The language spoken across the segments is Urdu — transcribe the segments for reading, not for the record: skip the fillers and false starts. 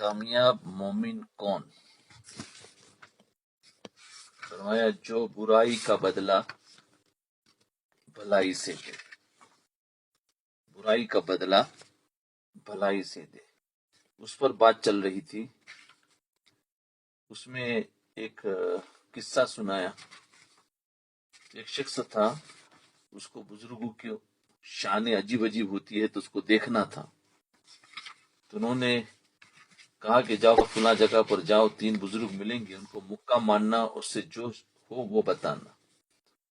کامیاب مومن کون؟ فرمایا جو برائی کا بدلہ بھلائی سے دے، برائی کا بدلہ بھلائی سے دے۔ اس پر بات چل رہی تھی، اس میں ایک قصہ سنایا۔ ایک شخص تھا، اس کو بزرگوں کی شان عجیب عجیب ہوتی ہے تو اس کو دیکھنا تھا، تو انہوں نے کہا کہ جاؤ فلاں جگہ پر جاؤ، 3 بزرگ ملیں گے، ان کو مکہ مارنا، اس سے جو ہو وہ بتانا۔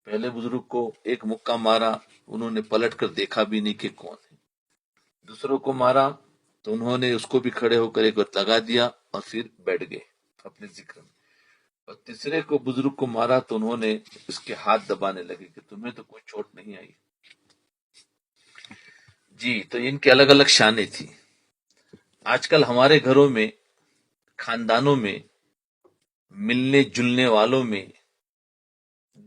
پہلے بزرگ کو ایک مکہ مارا، انہوں نے پلٹ کر دیکھا بھی نہیں کہ کون ہے۔ دوسروں کو مارا تو انہوں نے اس کو بھی کھڑے ہو کر ایک بار لگا دیا اور پھر بیٹھ گئے اپنے ذکر میں۔ اور تیسرے کو بزرگ کو مارا تو انہوں نے اس کے ہاتھ دبانے لگے کہ تمہیں تو کوئی چوٹ نہیں آئی۔ جی، تو ان کی الگ الگ شانیں تھی۔ آج کل ہمارے گھروں میں، خاندانوں میں، ملنے جلنے والوں میں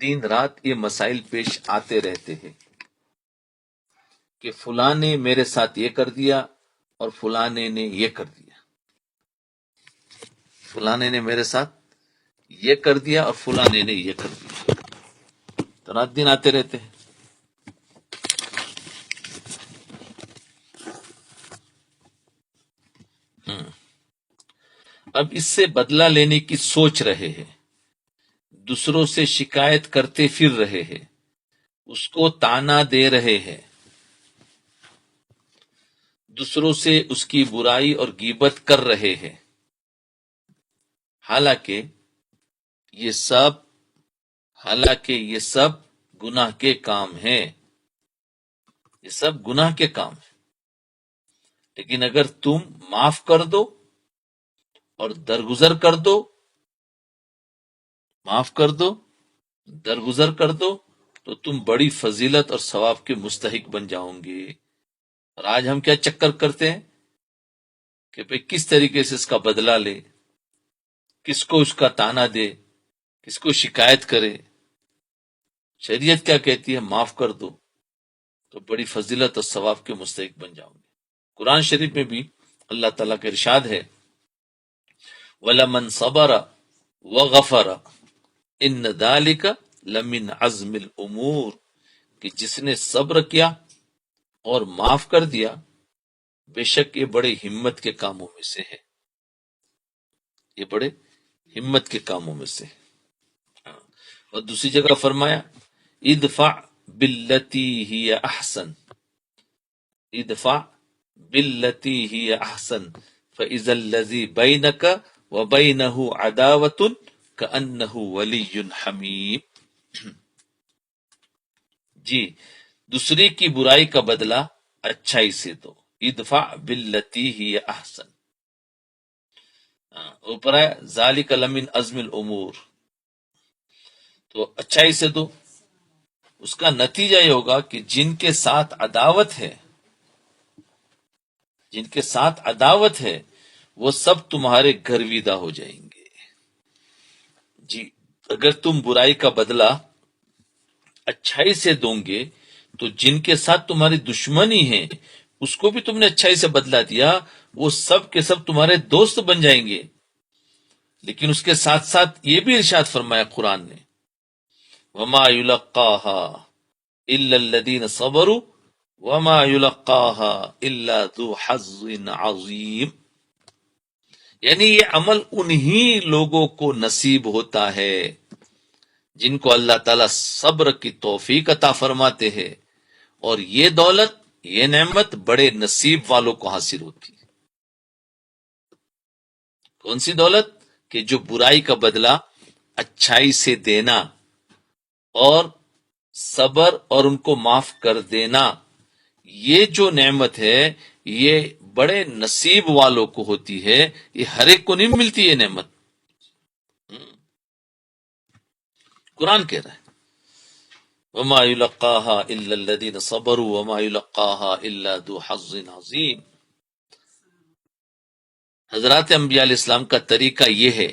دن رات یہ مسائل پیش آتے رہتے ہیں کہ فلاں نے میرے ساتھ یہ کر دیا اور فلانے نے یہ کر دیا، فلانے نے میرے ساتھ یہ کر دیا اور فلانے نے یہ کر دیا، تو رات دن آتے رہتے ہیں۔ اب اس سے بدلہ لینے کی سوچ رہے ہیں، دوسروں سے شکایت کرتے پھر رہے ہیں، اس کو تانا دے رہے ہیں، دوسروں سے اس کی برائی اور غیبت کر رہے ہیں۔ حالانکہ یہ سب گناہ کے کام ہیں، یہ سب گناہ کے کام ہیں۔ لیکن اگر تم معاف کر دو اور درگزر کر دو، معاف کر دو، درگزر کر دو، تو تم بڑی فضیلت اور ثواب کے مستحق بن جاؤ گے۔ اور آج ہم کیا چکر کرتے ہیں کہ بھئی کس طریقے سے اس کا بدلہ لے، کس کو اس کا تانا دے، کس کو شکایت کرے۔ شریعت کیا کہتی ہے؟ معاف کر دو تو بڑی فضیلت اور ثواب کے مستحق بن جاؤ گے۔ قرآن شریف میں بھی اللہ تعالیٰ کا ارشاد ہے وَلَمَنْ صَبَرَ وَغَفَرَ إِنَّ ذَلِكَ لَمِنْ عَزْمِ الْأُمُورِ، کہ جس نے صبر کیا اور معاف کر دیا، بے شک یہ بڑے ہمت کے کاموں میں سے ہے، یہ بڑے ہمت کے کاموں میں سے ہے۔ اور دوسری جگہ فرمایا ادفع باللتی ہی احسن، ادفع باللتی ہی احسن فاذا الذی بینک وبینہ عداوۃ کأنہ ولی حمیم۔ جی، دوسری کی برائی کا بدلہ اچھائی سے دو، ادفع باللتی ہی احسن۔ اوپر ہے ذالک لمن عزم الامور، تو اچھائی سے دو۔ اس کا نتیجہ یہ ہوگا کہ جن کے ساتھ عداوت ہے، جن کے ساتھ عداوت ہے، وہ سب تمہارے گرویدہ ہو جائیں گے۔ جی، اگر تم برائی کا بدلہ اچھائی سے دو گے تو جن کے ساتھ تمہاری دشمنی ہے اس کو بھی تم نے اچھائی سے بدلہ دیا، وہ سب کے سب تمہارے دوست بن جائیں گے۔ لیکن اس کے ساتھ ساتھ یہ بھی ارشاد فرمایا قرآن نے وَمَا يُلَقَّاهَا إِلَّا الَّذِينَ صَبَرُوا وَمَا يُلَقَّاهَا إِلَّا ذُو حَظٍّ عَظِيمٍ، یعنی یہ عمل انہی لوگوں کو نصیب ہوتا ہے جن کو اللہ تعالیٰ صبر کی توفیق عطا فرماتے ہیں، اور یہ دولت، یہ نعمت بڑے نصیب والوں کو حاصل ہوتی ہے۔ کون سی دولت؟ کہ جو برائی کا بدلہ اچھائی سے دینا اور صبر اور ان کو معاف کر دینا، یہ جو نعمت ہے یہ بڑے نصیب والوں کو ہوتی ہے، یہ ہر ایک کو نہیں ملتی یہ نعمت۔ قرآن کہہ رہا ہے وَمَا يُلَقَّاهَا إِلَّا الَّذِينَ صَبَرُوا وَمَا يُلَقَّاهَا إِلَّا ذُو حَظٍّ عَظِيمٍ۔ حضرات انبیاء علیہ السلام کا طریقہ یہ ہے،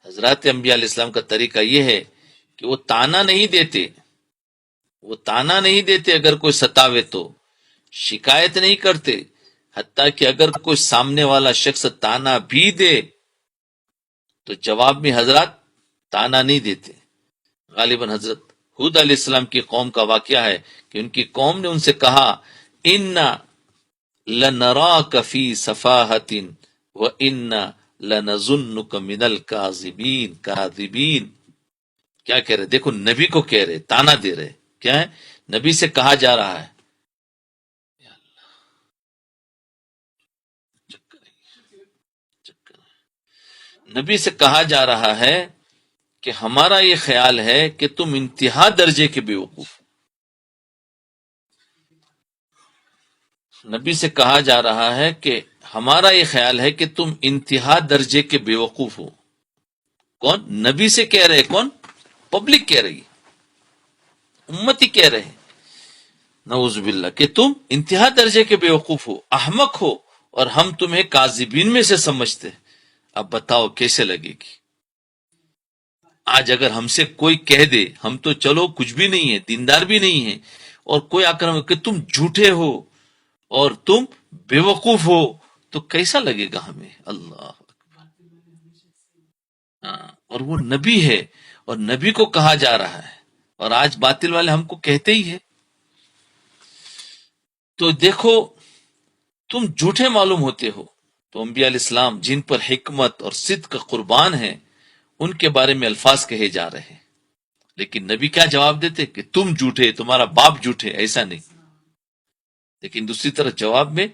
حضرات انبیاء علیہ السلام کا طریقہ یہ ہے کہ وہ تانا نہیں دیتے، وہ تانا نہیں دیتے، اگر کوئی ستاوے تو شکایت نہیں کرتے، حتیٰ کہ اگر کوئی سامنے والا شخص تانا بھی دے تو جواب میں حضرات تانا نہیں دیتے. غالباً حضرت ہود علیہ السلام کی قوم کا واقعہ ہے کہ ان کی قوم نے ان سے کہا اِنَّا لَنَرَاكَ فِي سَفَاهَةٍ وَإِنَّا لَنَظُنُّكَ مِنَ الْكَاذِبِينَ کاذبین. کیا کہہ رہے؟ دیکھو نبی کو کہہ رہے، تانا دے رہے. کیا ہے؟ نبی سے کہا جا رہا ہے نبی سے کہا جا رہا ہے کہ ہمارا یہ خیال ہے کہ تم انتہا درجے کے بیوقوف. نبی سے کہا جا رہا ہے کہ ہمارا یہ خیال ہے کہ تم انتہا درجے کے بیوقوف ہو. کون نبی سے کہہ رہے؟ کون؟ پبلک کہہ رہی، امتی کہہ رہے. نعوذ باللہ کہ تم انتہا درجے کے بیوقوف ہو، احمق ہو، اور ہم تمہیں کاذبین میں سے سمجھتے. اب بتاؤ کیسے لگے گی؟ آج اگر ہم سے کوئی کہہ دے ہم تو چلو کچھ بھی نہیں ہے، دیندار بھی نہیں ہے، اور کوئی آ کر کہ تم جھوٹے ہو اور تم بیوقوف ہو، تو کیسا لگے گا ہمیں؟ اللہ اکبر. ہاں، اور وہ نبی ہے اور نبی کو کہا جا رہا ہے، اور آج باطل والے ہم کو کہتے ہی ہے. تو دیکھو تم جھوٹے معلوم ہوتے ہو. تو انبیاء علیہ السلام جن پر حکمت اور صدق کا قربان ہے ان کے بارے میں الفاظ کہے جا رہے ہیں، لیکن نبی کیا جواب دیتے کہ تم جھوٹے، تمہارا باپ جھوٹے. ایسا نہیں. لیکن دوسری طرف جواب میں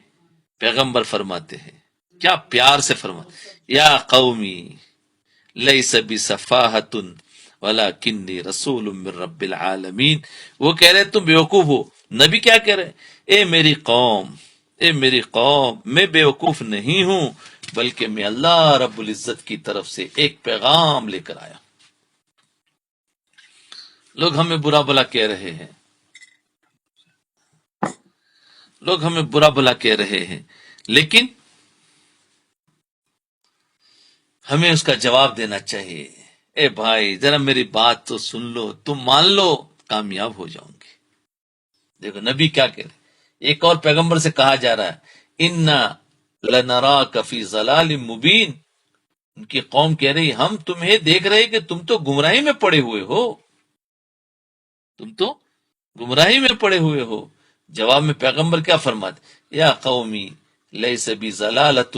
پیغمبر فرماتے ہیں، کیا پیار سے فرماتے، یا قومی لیس بسفاہۃ ولکنی رسول من رب العالمین. وہ کہہ رہے تم بیوقوف ہو. نبی کیا کہہ رہے؟ اے میری قوم، اے میری قوم، میں بیوقوف نہیں ہوں بلکہ میں اللہ رب العزت کی طرف سے ایک پیغام لے کر آیا. لوگ ہمیں برا بلا کہہ رہے ہیں، لوگ ہمیں برا بلا کہہ رہے ہیں، لیکن ہمیں اس کا جواب دینا چاہیے. اے بھائی ذرا میری بات تو سن لو، تم مان لو کامیاب ہو جاؤں گے. دیکھو نبی کیا کہہ رہے. ایک اور پیغمبر سے کہا جا رہا ہے انا لنراک فی ضلال مبین. ان کی قوم کہہ رہی ہم تمہیں دیکھ رہے کہ تم تو گمراہی میں پڑے ہوئے ہو، تم تو گمراہی میں پڑے ہوئے ہو. جواب میں پیغمبر کیا فرماتے؟ یا قومی لیس بی ضلالۃ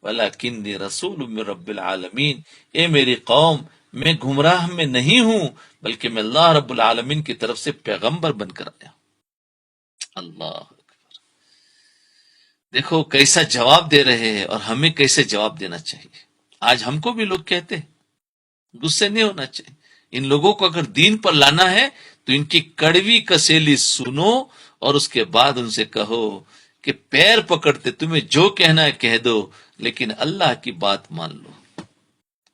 ولکنی رسول من رب العالمین. اے میری قوم، میں گمراہ میں نہیں ہوں بلکہ میں اللہ رب العالمین کی طرف سے پیغمبر بن کر آیا. اللہ اکبر. دیکھو کیسا جواب دے رہے ہیں اور ہمیں کیسے جواب دینا چاہیے. آج ہم کو بھی لوگ کہتے ہیں، غصے نہیں ہونا چاہیے. ان لوگوں کو اگر دین پر لانا ہے تو ان کی کڑوی کسیلی سنو اور اس کے بعد ان سے کہو کہ پیر پکڑتے تمہیں جو کہنا ہے کہہ دو، لیکن اللہ کی بات مان لو،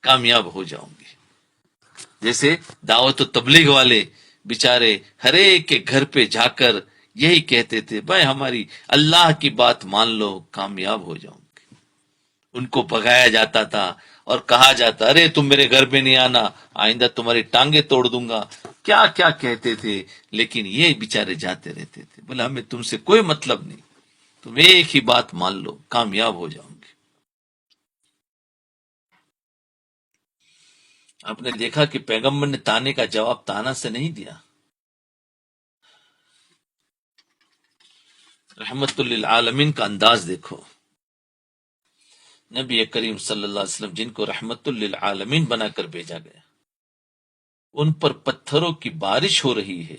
کامیاب ہو جاؤں گے. جیسے دعوت و تبلیغ والے بیچارے ہر ایک کے گھر پہ جا کر یہی کہتے تھے، بھائی ہماری اللہ کی بات مان لو کامیاب ہو جاؤں گے. ان کو بھگایا جاتا تھا اور کہا جاتا ارے تم میرے گھر پہ نہیں آنا، آئندہ تمہاری ٹانگیں توڑ دوں گا. کیا کیا کہتے تھے، لیکن یہ بیچارے جاتے رہتے تھے. بولے ہمیں تم سے کوئی مطلب نہیں، تم ایک ہی بات مان لو کامیاب ہو جاؤں گے. آپ نے دیکھا کہ پیغمبر نے تانے کا جواب تانا سے نہیں دیا. رحمت للعالمین کا انداز دیکھو. نبی کریم صلی اللہ علیہ وسلم جن کو رحمت للعالمین بنا کر بھیجا گیا، ان پر پتھروں کی بارش ہو رہی ہے،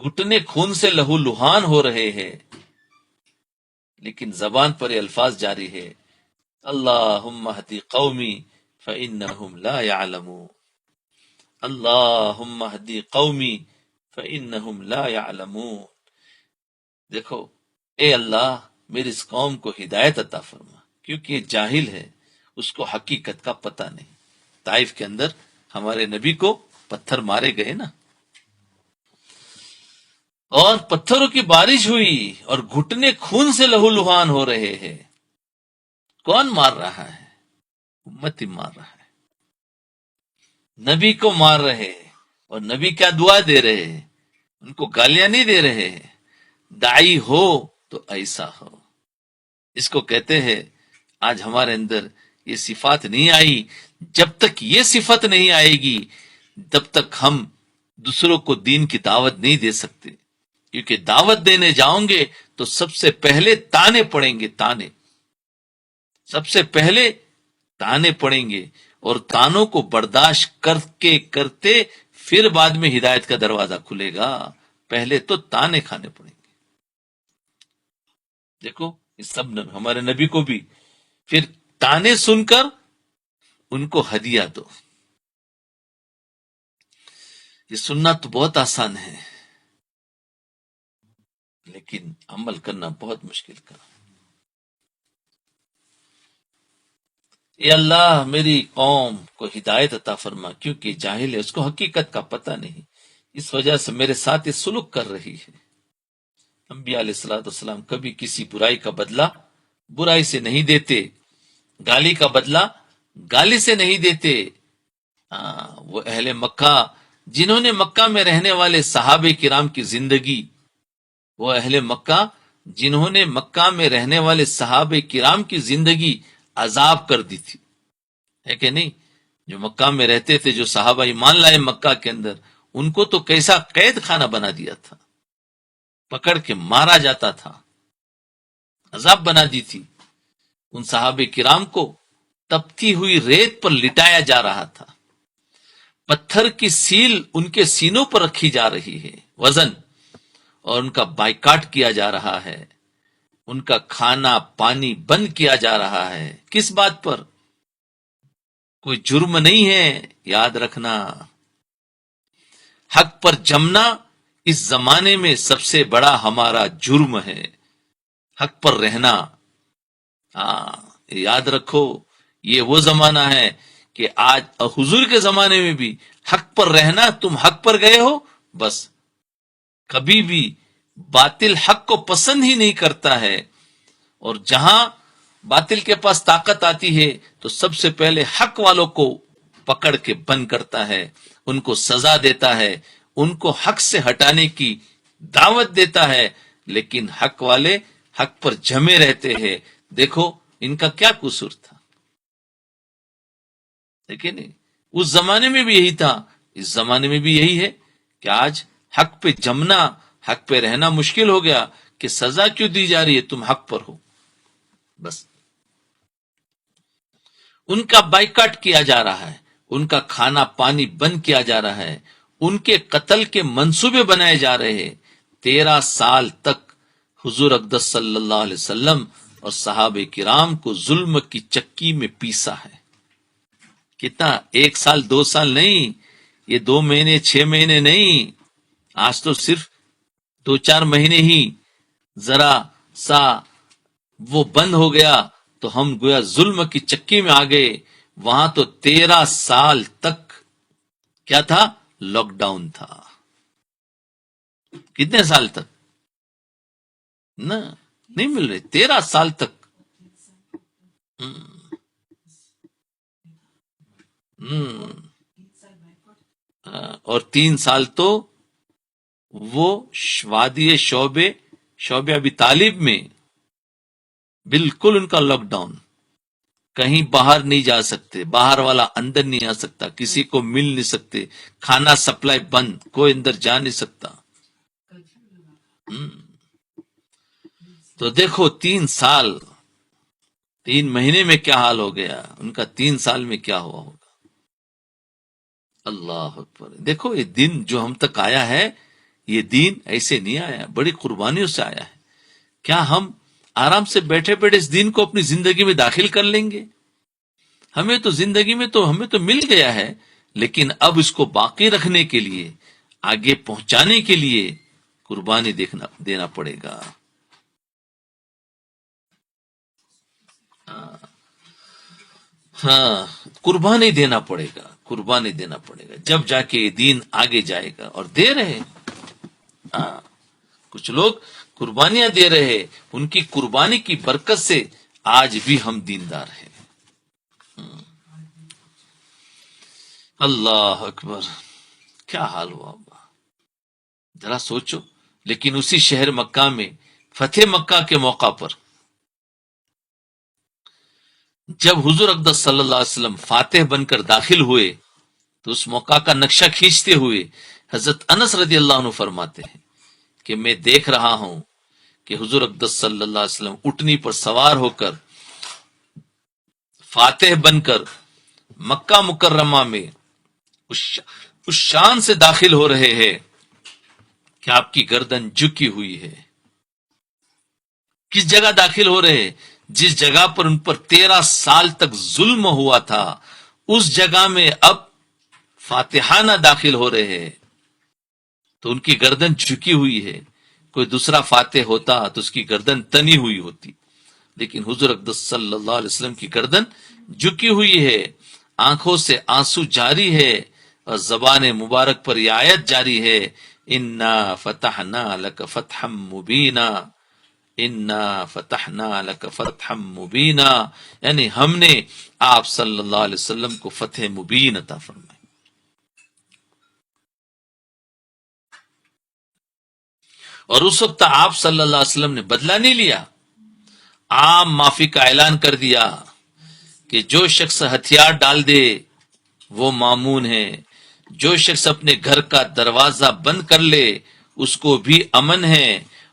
گھٹنے خون سے لہو لہان ہو رہے ہیں، لیکن زبان پر یہ الفاظ جاری ہے اللہم اہدی قومی فإنہم لا يعلمون. اللہم اہدی قومی فإنہم لا يعلمون. دیکھو اے اللہ میری اس قوم کو ہدایت عطا فرما، کیونکہ یہ جاہل ہے، اس کو حقیقت کا پتہ نہیں. طائف کے اندر ہمارے نبی کو پتھر مارے گئے نا، اور پتھروں کی بارش ہوئی اور گھٹنے خون سے لہو لہان ہو رہے ہیں. کون مار رہا ہے؟ امتی مار رہا ہے، نبی کو مار رہے ہیں. اور نبی کیا دعا دے رہے ہیں؟ ان کو گالیاں نہیں دے رہے ہیں. داعی ہو تو ایسا ہو. اس کو کہتے ہیں آج ہمارے اندر یہ صفات نہیں آئی. جب تک یہ صفت نہیں آئے گی تب تک ہم دوسروں کو دین کی دعوت نہیں دے سکتے. کیونکہ دعوت دینے جاؤں گے تو سب سے پہلے تانے پڑیں گے. تانے سب سے پہلے تانے پڑیں گے، اور تانوں کو برداشت کر کے کرتے پھر بعد میں ہدایت کا دروازہ کھلے گا. پہلے تو تانے کھانے پڑیں گے. دیکھو اس سب نے ہمارے نبی کو بھی پھر تانے سن کر ان کو ہدیہ دو. یہ سننا تو بہت آسان ہے لیکن عمل کرنا بہت مشکل کا. اے اللہ میری قوم کو ہدایت عطا فرما، کیونکہ جاہل ہے، اس کو حقیقت کا پتہ نہیں، اس وجہ سے میرے ساتھ یہ سلوک کر رہی ہے. انبیاء علیہ الصلوۃ والسلام کبھی کسی برائی کا بدلہ برائی سے نہیں دیتے، گالی کا بدلہ گالی سے نہیں دیتے. وہ اہل مکہ جنہوں نے مکہ میں رہنے والے صحابہ کرام کی زندگی، وہ اہل مکہ جنہوں نے مکہ میں رہنے والے صحابہ کرام کی زندگی عذاب کر دی تھی، ہے کہ نہیں؟ جو مکہ میں رہتے تھے، جو صحابہ ایمان لائے مکہ کے اندر، ان کو تو کیسا قید خانہ بنا دیا تھا، پکڑ کے مارا جاتا تھا، عذاب بنا دی تھی. ان صحابہ کرام کو تپتی ہوئی ریت پر لٹایا جا رہا تھا، پتھر کی سیل ان کے سینوں پر رکھی جا رہی ہے، وزن، اور ان کا بائیکاٹ کیا جا رہا ہے، ان کا کھانا پانی بند کیا جا رہا ہے. کس بات پر؟ کوئی جرم نہیں ہے. یاد رکھنا، حق پر جمنا اس زمانے میں سب سے بڑا ہمارا جرم ہے. حق پر رہنا، ہاں یاد رکھو، یہ وہ زمانہ ہے کہ آج حضور کے زمانے میں بھی حق پر رہنا. تم حق پر گئے ہو، بس کبھی بھی باطل حق کو پسند ہی نہیں کرتا ہے. اور جہاں باطل کے پاس طاقت آتی ہے تو سب سے پہلے حق والوں کو پکڑ کے بند کرتا ہے، ان کو سزا دیتا ہے، ان کو حق سے ہٹانے کی دعوت دیتا ہے. لیکن حق والے حق پر جمے رہتے ہیں. دیکھو ان کا کیا قصور تھا، دیکھیں نہیں؟ اس زمانے میں بھی یہی تھا، اس زمانے میں بھی یہی ہے کہ آج حق پہ جمنا، حق پہ رہنا مشکل ہو گیا کہ سزا کیوں دی جا رہی ہے؟ تم حق پر ہو. بس ان کا بائیکاٹ کیا جا رہا ہے، ان کا کھانا پانی بند کیا جا رہا ہے، ان کے قتل کے منصوبے بنائے جا رہے ہیں. 13 سال تک حضور اقدس صلی اللہ علیہ وسلم اور صحابہ کرام کو ظلم کی چکی میں پیسا ہے. کتنا؟ 1 سال 2 سال نہیں، یہ 2 مہینے 6 مہینے نہیں، آج تو صرف 2 4 مہینے ہی ذرا سا وہ بند ہو گیا تو ہم گویا ظلم کی چکی میں آ گئے. وہاں تو 13 سال تک کیا تھا؟ لاک ڈاؤن تھا. کتنے سال تک؟ نہ نہیں مل رہے، 13 سال تک. اور 3 سال تو وہ وادی شعبے ابی طالب میں بالکل ان کا لاک ڈاؤن، کہیں باہر نہیں جا سکتے، باہر والا اندر نہیں آ سکتا، کسی کو مل نہیں سکتے، کھانا سپلائی بند، کوئی اندر جا نہیں سکتا. تو دیکھو 3 سال، 3 مہینے میں کیا حال ہو گیا ان کا، 3 سال میں کیا ہوا ہوگا. اللہ اکبر. دیکھو یہ دن جو ہم تک آیا ہے، یہ دین ایسے نہیں آیا، بڑی قربانیوں سے آیا ہے. کیا ہم آرام سے بیٹھے بیٹھے اس دین کو اپنی زندگی میں داخل کر لیں گے؟ ہمیں تو زندگی میں تو ہمیں تو مل گیا ہے، لیکن اب اس کو باقی رکھنے کے لیے، آگے پہنچانے کے لیے قربانی دینا پڑے گا. ہاں قربانی دینا پڑے گا، قربانی دینا پڑے گا، جب جا کے یہ دین آگے جائے گا. اور دے رہے، ہاں کچھ لوگ قربانیاں دے رہے، ان کی قربانی کی برکت سے آج بھی ہم دیندار ہیں. اللہ اکبر. کیا حال ہوا ہوگا ذرا سوچو. لیکن اسی شہر مکہ میں فتح مکہ کے موقع پر جب حضور اقدس صلی اللہ علیہ وسلم فاتح بن کر داخل ہوئے تو اس موقع کا نقشہ کھینچتے ہوئے حضرت انس رضی اللہ عنہ فرماتے ہیں کہ میں دیکھ رہا ہوں کہ حضور اقدس صلی اللہ علیہ وسلم اٹھنی پر سوار ہو کر فاتح بن کر مکہ مکرمہ میں اس شان سے داخل ہو رہے ہیں کہ آپ کی گردن جھکی ہوئی ہے. کس جگہ داخل ہو رہے ہیں؟ جس جگہ پر ان پر 13 سال تک ظلم ہوا تھا اس جگہ میں اب فاتحانہ داخل ہو رہے ہیں تو ان کی گردن جھکی ہوئی ہے. کوئی دوسرا فاتح ہوتا تو اس کی گردن تنی ہوئی ہوتی، لیکن حضور اقدس صلی اللہ علیہ وسلم کی گردن جھکی ہوئی ہے، آنکھوں سے آنسو جاری ہے اور زبان مبارک پر یہ آیت جاری ہے، انا فتحنا لک فتحا مبینا، انا فتحنا لک فتحا مبینا، یعنی ہم نے آپ صلی اللہ علیہ وسلم کو فتح مبین عطا فرمائی. اور اس وقت آپ صلی اللہ علیہ وسلم نے بدلہ نہیں لیا، عام معافی کا اعلان کر دیا کہ جو شخص ہتھیار ڈال دے وہ مامون ہے، جو شخص اپنے گھر کا دروازہ بند کر لے اس کو بھی امن ہے،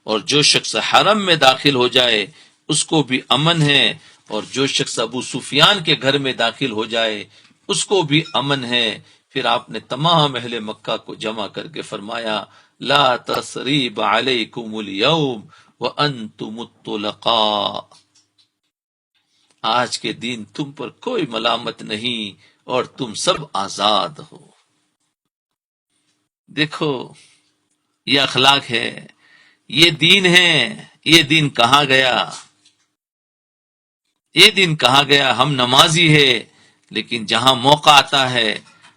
اور جو شخص حرم میں داخل ہو جائے اس کو بھی امن ہے، اور جو شخص ابو سفیان کے گھر میں داخل ہو جائے اس کو بھی امن ہے. پھر آپ نے تمام اہل مکہ کو جمع کر کے فرمایا لا تثریب علیکم اليوم وانتم الطلقاء، آج کے دن تم پر کوئی ملامت نہیں اور تم سب آزاد ہو. دیکھو یہ اخلاق ہے، یہ دین ہے. یہ دین کہاں گیا؟ یہ دن کہاں گیا؟ ہم نمازی ہے لیکن جہاں موقع آتا ہے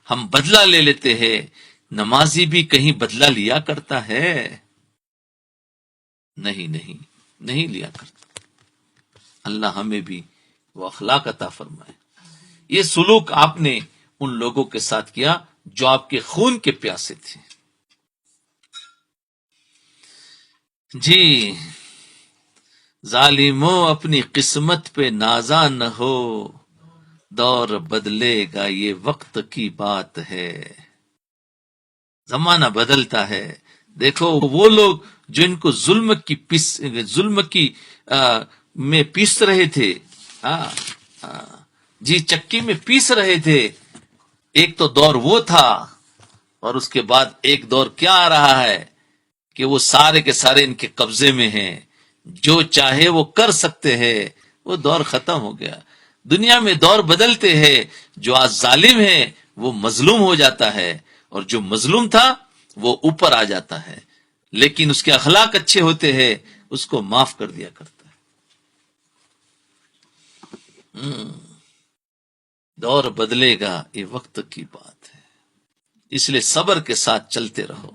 ہم بدلہ لے لیتے ہیں. نمازی بھی کہیں بدلہ لیا کرتا ہے؟ نہیں نہیں نہیں لیا کرتا. اللہ ہمیں بھی وہ اخلاق عطا فرمائے. یہ سلوک آپ نے ان لوگوں کے ساتھ کیا جو آپ کے خون کے پیاسے تھے. جی ظالموں اپنی قسمت پہ نازا نہ ہو، دور بدلے گا یہ وقت کی بات ہے. زمانہ بدلتا ہے. دیکھو وہ لوگ جو ان کو ظلم کی میں پیس رہے تھے، جی چکی میں پیس رہے تھے، ایک تو دور وہ تھا اور اس کے بعد ایک دور کیا آ رہا ہے کہ وہ سارے کے سارے ان کے قبضے میں ہیں، جو چاہے وہ کر سکتے ہیں. وہ دور ختم ہو گیا. دنیا میں دور بدلتے ہیں. جو آج ظالم ہے وہ مظلوم ہو جاتا ہے اور جو مظلوم تھا وہ اوپر آ جاتا ہے، لیکن اس کے اخلاق اچھے ہوتے ہیں اس کو معاف کر دیا کرتا ہے. دور بدلے گا یہ وقت کی بات ہے، اس لیے صبر کے ساتھ چلتے رہو،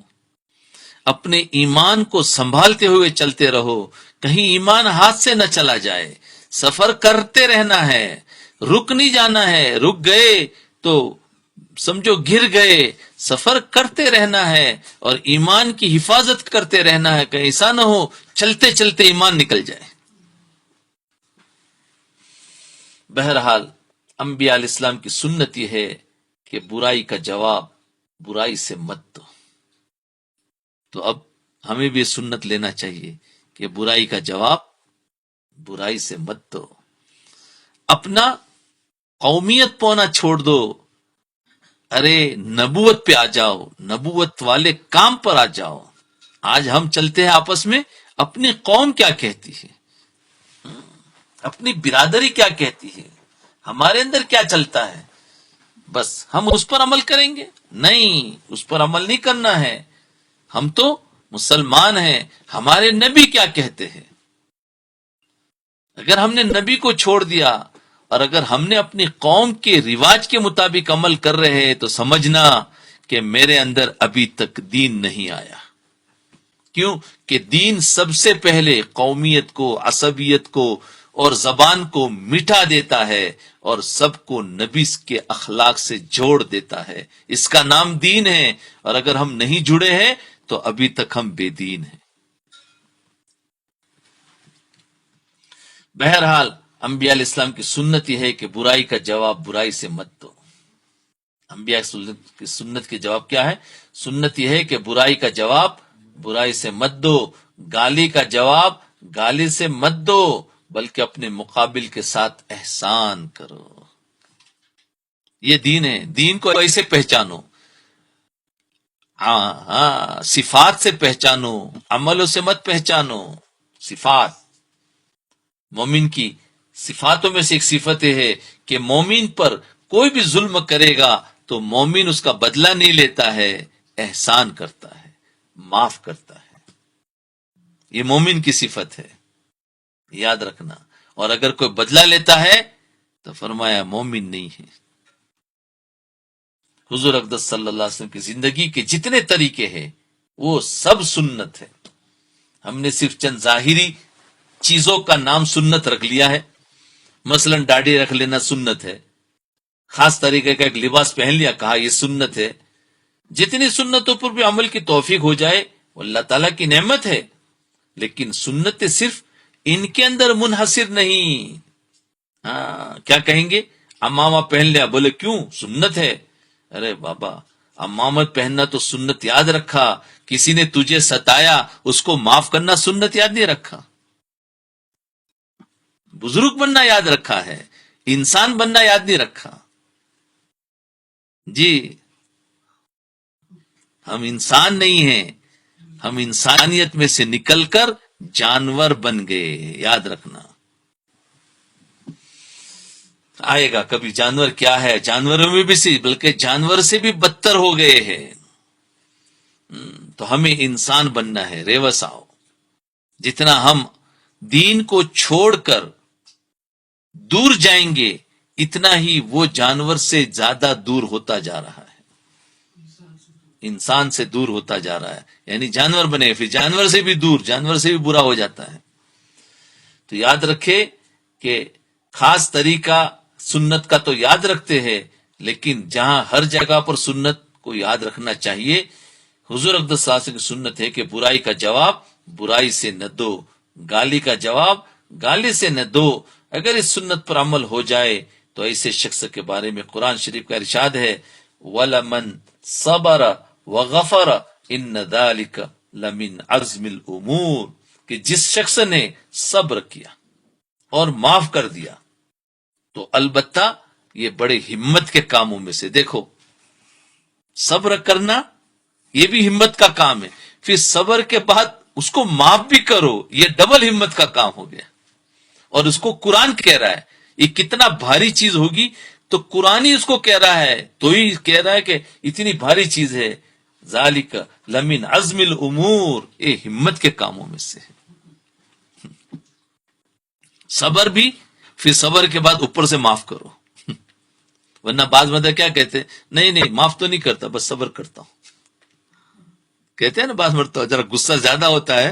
اپنے ایمان کو سنبھالتے ہوئے چلتے رہو، کہیں ایمان ہاتھ سے نہ چلا جائے. سفر کرتے رہنا ہے، رک نہیں جانا ہے. رک گئے تو سمجھو گر گئے. سفر کرتے رہنا ہے اور ایمان کی حفاظت کرتے رہنا ہے. کہیں ایسا نہ ہو چلتے چلتے ایمان نکل جائے. بہرحال انبیاء علیہ السلام کی سنت یہ ہے کہ برائی کا جواب برائی سے مت دو. تو اب ہمیں بھی سنت لینا چاہیے کہ برائی کا جواب برائی سے مت دو. اپنا قومیت پونا چھوڑ دو، ارے نبوت پہ آ جاؤ، نبوت والے کام پر آ جاؤ. آج ہم چلتے ہیں آپس میں اپنی قوم کیا کہتی ہے، اپنی برادری کیا کہتی ہے، ہمارے اندر کیا چلتا ہے، بس ہم اس پر عمل کریں گے. نہیں، اس پر عمل نہیں کرنا ہے. ہم تو مسلمان ہیں، ہمارے نبی کیا کہتے ہیں. اگر ہم نے نبی کو چھوڑ دیا اور اگر ہم نے اپنی قوم کے رواج کے مطابق عمل کر رہے ہیں تو سمجھنا کہ میرے اندر ابھی تک دین نہیں آیا. کیوں کہ دین سب سے پہلے قومیت کو، عصبیت کو اور زبان کو مٹا دیتا ہے اور سب کو نبی کے اخلاق سے جوڑ دیتا ہے. اس کا نام دین ہے، اور اگر ہم نہیں جڑے ہیں تو ابھی تک ہم بے دین ہیں. بہرحال انبیاء علیہ السلام کی سنت یہ ہے کہ برائی کا جواب برائی سے مت دو. انبیاء کی سنت کے جواب کیا ہے؟ سنت یہ ہے کہ برائی کا جواب برائی سے مت دو، گالی کا جواب گالی سے مت دو، بلکہ اپنے مقابل کے ساتھ احسان کرو. یہ دین ہے. دین کو ایسے پہچانو، ہاں صفات سے پہچانو، عملوں سے مت پہچانو. صفات مومن کی صفاتوں میں سے ایک صفت یہ ہے کہ مومن پر کوئی بھی ظلم کرے گا تو مومن اس کا بدلہ نہیں لیتا ہے، احسان کرتا ہے، معاف کرتا ہے. یہ مومن کی صفت ہے، یاد رکھنا. اور اگر کوئی بدلہ لیتا ہے تو فرمایا مومن نہیں ہے. حضور اقدس صلی اللہ علیہ وسلم کی زندگی کے جتنے طریقے ہیں وہ سب سنت ہے. ہم نے صرف چند ظاہری چیزوں کا نام سنت رکھ لیا ہے. مثلا داڑھی رکھ لینا سنت ہے، خاص طریقے کا ایک لباس پہن لیا، کہا یہ سنت ہے. جتنی سنتوں پر بھی عمل کی توفیق ہو جائے وہ اللہ تعالیٰ کی نعمت ہے، لیکن سنت صرف ان کے اندر منحصر نہیں. ہاں کیا کہیں گے؟ امامہ پہن لیا، بولے کیوں؟ سنت ہے. ارے بابا، امامت پہننا تو سنت یاد رکھا. کسی نے تجھے ستایا، اس کو معاف کرنا سنت یاد نہیں رکھا. بزرگ بننا یاد رکھا ہے، انسان بننا یاد نہیں رکھا. جی ہم انسان نہیں ہیں، ہم انسانیت میں سے نکل کر جانور بن گئے. یاد رکھنا. آئے گا کبھی جانور کیا ہے، جانوروں میں بھی سی بلکہ جانور سے بھی بدتر ہو گئے ہیں. تو ہمیں انسان بننا ہے. ریوس آؤ. جتنا ہم دین کو چھوڑ کر دور جائیں گے اتنا ہی وہ جانور سے زیادہ دور ہوتا جا رہا ہے، انسان سے دور ہوتا جا رہا ہے. یعنی جانور بنے، پھر جانور سے بھی دور، جانور سے بھی برا ہو جاتا ہے. تو یاد رکھے کہ خاص طریقہ سنت کا تو یاد رکھتے ہیں، لیکن جہاں ہر جگہ پر سنت کو یاد رکھنا چاہیے. حضور اقدس صلی اللہ علیہ وسلم کی سنت ہے کہ برائی کا جواب برائی سے نہ دو، گالی کا جواب گالی سے نہ دو. اگر اس سنت پر عمل ہو جائے تو ایسے شخص کے بارے میں قرآن شریف کا ارشاد ہے وَلَمَنْ صَبَرَ وَغَفَرَ إِنَّ ذَلِكَ لَمِنْ عَزْمِ الْأُمُورِ، کہ جس شخص نے صبر کیا اور معاف کر دیا تو البتہ یہ بڑے ہمت کے کاموں میں سے. دیکھو صبر کرنا یہ بھی ہمت کا کام ہے، پھر صبر کے بعد اس کو معاف بھی کرو، یہ ڈبل ہمت کا کام ہو گیا. اور اس کو قرآن کہہ رہا ہے. یہ کتنا بھاری چیز ہوگی، تو قرآن ہی اس کو کہہ رہا ہے، تو ہی کہہ رہا ہے کہ اتنی بھاری چیز ہے. ذالک لمن عزم الامور، یہ ہمت کے کاموں میں سے ہے. صبر بھی، پھر صبر کے بعد اوپر سے معاف کرو. ورنہ بعض مدد کیا کہتے ہیں، نہیں نہیں معاف تو نہیں کرتا، بس صبر کرتا ہوں. کہتے ہیں نا بعض مرتبہ ذرا غصہ زیادہ ہوتا ہے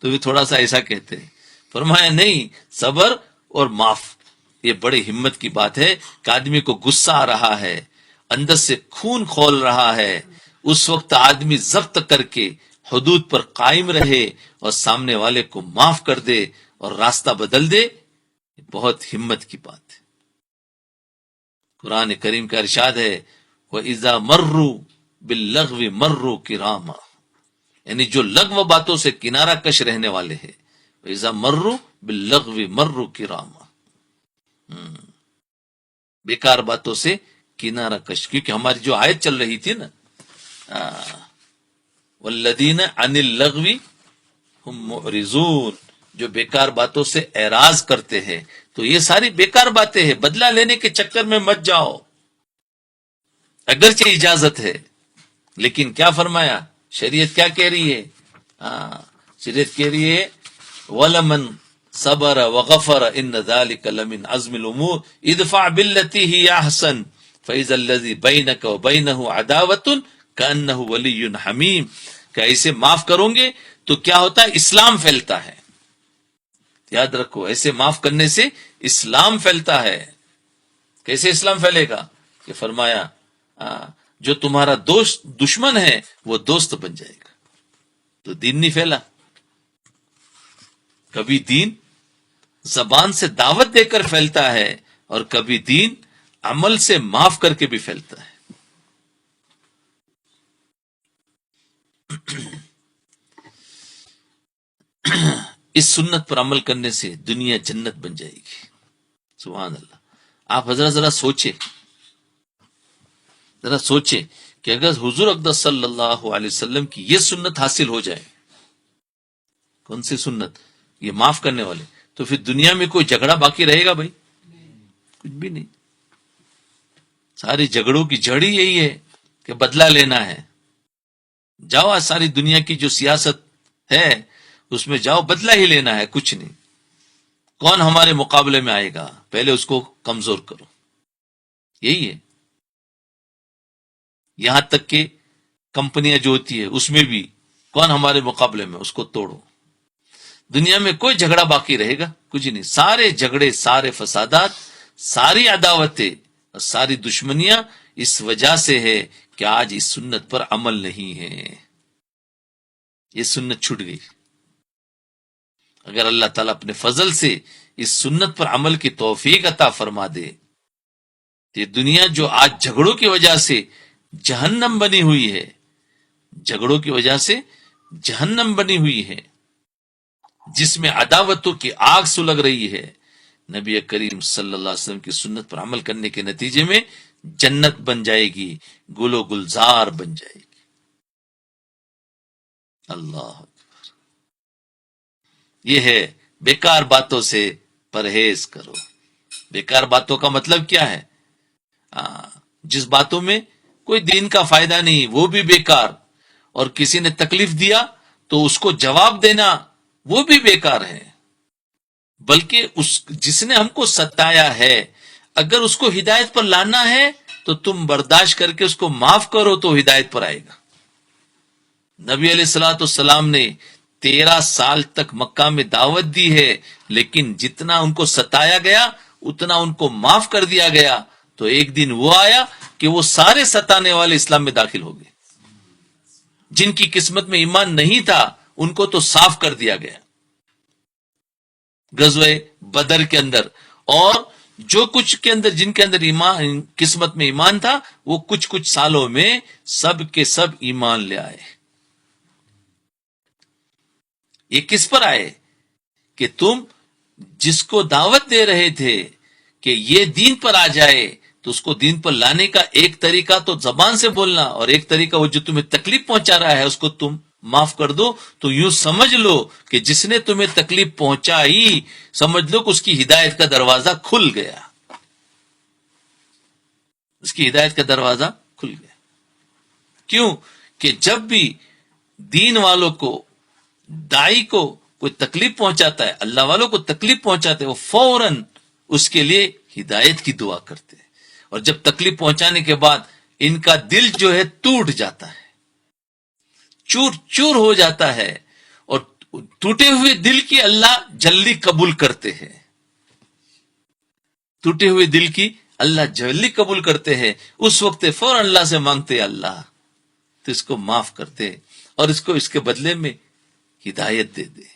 تو بھی تھوڑا سا ایسا کہتے ہیں. فرمایا نہیں، صبر اور معاف یہ بڑی ہمت کی بات ہے. کہ آدمی کو غصہ آ رہا ہے، اندر سے خون کھول رہا ہے، اس وقت آدمی ضبط کر کے حدود پر قائم رہے اور سامنے والے کو معاف کر دے اور راستہ بدل دے. بہت ہمت کی بات ہے. قرآن کریم کا ارشاد ہے وَإِذَا مَرُّوا بِاللَّغْوِ مَرُّوا كِرَامًا، یعنی جو لغو باتوں سے کنارہ کش رہنے والے ہیں. وَإِذَا مَرُّوا بِاللَّغْوِ مَرُّوا كِرَامًا، بیکار باتوں سے کنارہ کش. کیونکہ ہماری جو آیت چل رہی تھی نا وَالَّذِينَ عَنِ اللَّغْوِ هُمْ مُعْرِضُونَ، جو بیکار باتوں سے اعراض کرتے ہیں. تو یہ ساری بیکار باتیں ہیں، بدلہ لینے کے چکر میں مت جاؤ. اگرچہ اجازت ہے لیکن کیا فرمایا، شریعت کیا کہہ رہی ہے؟ شریعت کہہ رہی ہے وَلَمَنْ صَبَرَ وَغَفَرَ إِنَّ ذَلِكَ لَمِنْ عَزْمِ الْأُمُورِ اِدْفَعْ بِالَّتِي هِيَ أَحْسَنُ فَإِذَا الَّذِي بَيْنَكَ وَبَيْنَهُ عَدَاوَةٌ كَأَنَّهُ وَلِيٌّ حَمِيمٌ. کہ ایسے معاف کرو گے تو کیا ہوتا ہے؟ اسلام پھیلتا ہے. یاد رکھو، ایسے معاف کرنے سے اسلام پھیلتا ہے. کیسے اسلام پھیلے گا؟ کہ فرمایا جو تمہارا دوست دشمن ہے وہ دوست بن جائے گا. تو دین نہیں پھیلا. کبھی دین زبان سے دعوت دے کر پھیلتا ہے اور کبھی دین عمل سے معاف کر کے بھی پھیلتا ہے. اس سنت پر عمل کرنے سے دنیا جنت بن جائے گی. سبحان اللہ. آپ حضرت ذرا سوچے کہ اگر حضور اقدس صلی اللہ علیہ وسلم کی یہ سنت حاصل ہو جائے. کون سی سنت؟ یہ معاف کرنے والے. تو پھر دنیا میں کوئی جھگڑا باقی رہے گا بھائی؟ کچھ بھی نہیں. ساری جھگڑوں کی جڑ ہی یہی ہے کہ بدلہ لینا ہے. جاؤ، آج ساری دنیا کی جو سیاست ہے اس میں جاؤ، بدلہ ہی لینا ہے، کچھ نہیں. کون ہمارے مقابلے میں آئے گا، پہلے اس کو کمزور کرو. یہی ہے. یہاں تک کہ کمپنیاں جو ہوتی ہے اس میں بھی کون ہمارے مقابلے میں، اس کو توڑو. دنیا میں کوئی جھگڑا باقی رہے گا؟ کچھ نہیں. سارے جھگڑے، سارے فسادات، ساری عداوتیں اور ساری دشمنیاں اس وجہ سے ہے کہ آج اس سنت پر عمل نہیں ہے. یہ سنت چھوٹ گئی. اگر اللہ تعالیٰ اپنے فضل سے اس سنت پر عمل کی توفیق عطا فرما دے تو یہ دنیا جو آج جھگڑوں کی وجہ سے جہنم بنی ہوئی ہے، جھگڑوں کی وجہ سے جہنم بنی ہوئی ہے، جس میں عداوتوں کی آگ سلگ رہی ہے، نبی کریم صلی اللہ علیہ وسلم کی سنت پر عمل کرنے کے نتیجے میں جنت بن جائے گی، گل و گلزار بن جائے گی. اللہ. یہ ہے بیکار باتوں سے پرہیز کرو. بیکار باتوں کا مطلب کیا ہے؟ جس باتوں میں کوئی دین کا فائدہ نہیں وہ بھی بیکار، اور کسی نے تکلیف دیا تو اس کو جواب دینا وہ بھی بیکار ہے. بلکہ جس نے ہم کو ستایا ہے اگر اس کو ہدایت پر لانا ہے تو تم برداشت کر کے اس کو معاف کرو تو ہدایت پر آئے گا. نبی علیہ الصلوۃ والسلام نے 13 سال تک مکہ میں دعوت دی ہے، لیکن جتنا ان کو ستایا گیا اتنا ان کو معاف کر دیا گیا. تو ایک دن وہ آیا کہ وہ سارے ستانے والے اسلام میں داخل ہو گئے. جن کی قسمت میں ایمان نہیں تھا ان کو تو صاف کر دیا گیا غزوہ بدر کے اندر. اور جو کچھ کے اندر جن کے اندر ایمان قسمت میں ایمان تھا وہ کچھ سالوں میں سب کے سب ایمان لے آئے. یہ کس پر آئے کہ تم جس کو دعوت دے رہے تھے کہ یہ دین پر آ جائے تو اس کو دین پر لانے کا ایک طریقہ تو زبان سے بولنا، اور ایک طریقہ وہ جو تمہیں تکلیف پہنچا رہا ہے اس کو تم معاف کر دو. تو یوں سمجھ لو کہ جس نے تمہیں تکلیف پہنچائی سمجھ لو کہ اس کی ہدایت کا دروازہ کھل گیا. اس کی ہدایت کا دروازہ کھل گیا. کیوں کہ جب بھی دین والوں کو، دائی کو کوئی تکلیف پہنچاتا ہے، اللہ والوں کو تکلیف پہنچاتے ہیں، وہ فوراً اس کے لیے ہدایت کی دعا کرتے ہیں. اور جب تکلیف پہنچانے کے بعد ان کا دل جو ہے ٹوٹ جاتا ہے، چور چور ہو جاتا ہے، اور ٹوٹے ہوئے دل کی اللہ جلدی قبول کرتے ہیں. ٹوٹے ہوئے دل کی اللہ جلدی قبول کرتے ہیں. اس وقت فوراً اللہ سے مانگتے اللہ تو اس کو معاف کرتے، اور اس کو اس کے بدلے میں ہدایت دے دے،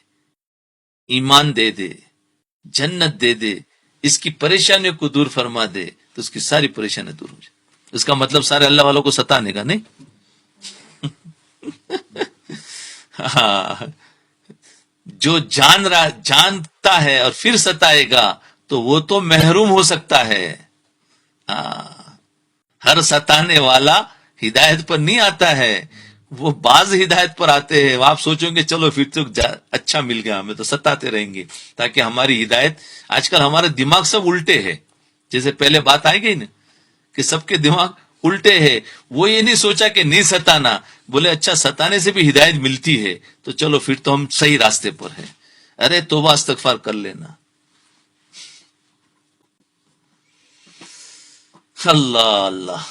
ایمان دے دے، جنت دے دے، اس کی پریشانیوں کو دور فرما دے تو اس کی ساری پریشانیاں دور ہو جائے. اس کا مطلب سارے اللہ والوں کو ستانے کا نہیں. ہاں، جو جانتا ہے اور پھر ستائے گا تو وہ تو محروم ہو سکتا ہے. ہر ستانے والا ہدایت پر نہیں آتا ہے، وہ بعض ہدایت پر آتے ہیں. آپ سوچیں گے چلو پھر تو اچھا مل گیا، ہمیں تو ستاتے رہیں گے تاکہ ہماری ہدایت. آج کل ہمارے دماغ سب الٹے ہیں. جیسے پہلے بات آئے گئی نا کہ سب کے دماغ الٹے ہیں. وہ یہ نہیں سوچا کہ نہیں ستانا، بولے اچھا ستانے سے بھی ہدایت ملتی ہے تو چلو پھر تو ہم صحیح راستے پر ہیں. ارے توبہ استغفار کر لینا. اللہ اللہ.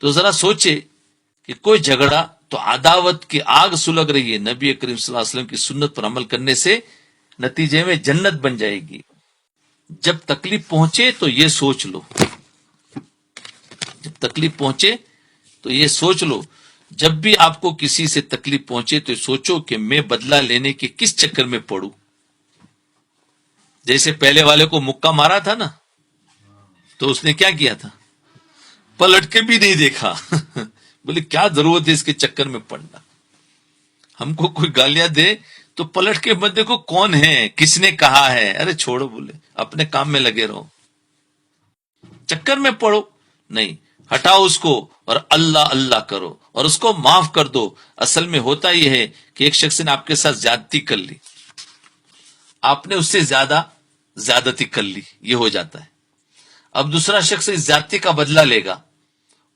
تو ذرا سوچے کہ کوئی جھگڑا تو عداوت کی آگ سلگ رہی ہے، نبی کریم صلی اللہ علیہ وسلم کی سنت پر عمل کرنے سے نتیجے میں جنت بن جائے گی. جب تکلیف پہنچے تو یہ سوچ لو، جب تکلیف پہنچے تو یہ سوچ لو جب بھی آپ کو کسی سے تکلیف پہنچے تو سوچو کہ میں بدلہ لینے کے کس چکر میں پڑوں. جیسے پہلے والے کو مکہ مارا تھا نا، تو اس نے کیا کیا تھا؟ پلٹ کے بھی نہیں دیکھا. بولے کیا ضرورت ہے اس کے چکر میں پڑنا. ہم کو کوئی گالیاں دے تو پلٹ کے مت دیکھو کون ہے، کس نے کہا ہے. ارے چھوڑو، بولے اپنے کام میں لگے رہو، چکر میں پڑو نہیں. ہٹاؤ اس کو اور اللہ اللہ کرو اور اس کو معاف کر دو. اصل میں ہوتا یہ ہے کہ ایک شخص نے آپ کے ساتھ زیادتی کر لی، آپ نے اس سے زیادتی کر لی، یہ ہو جاتا ہے. اب دوسرا شخص اس زیادتی کا بدلہ لے گا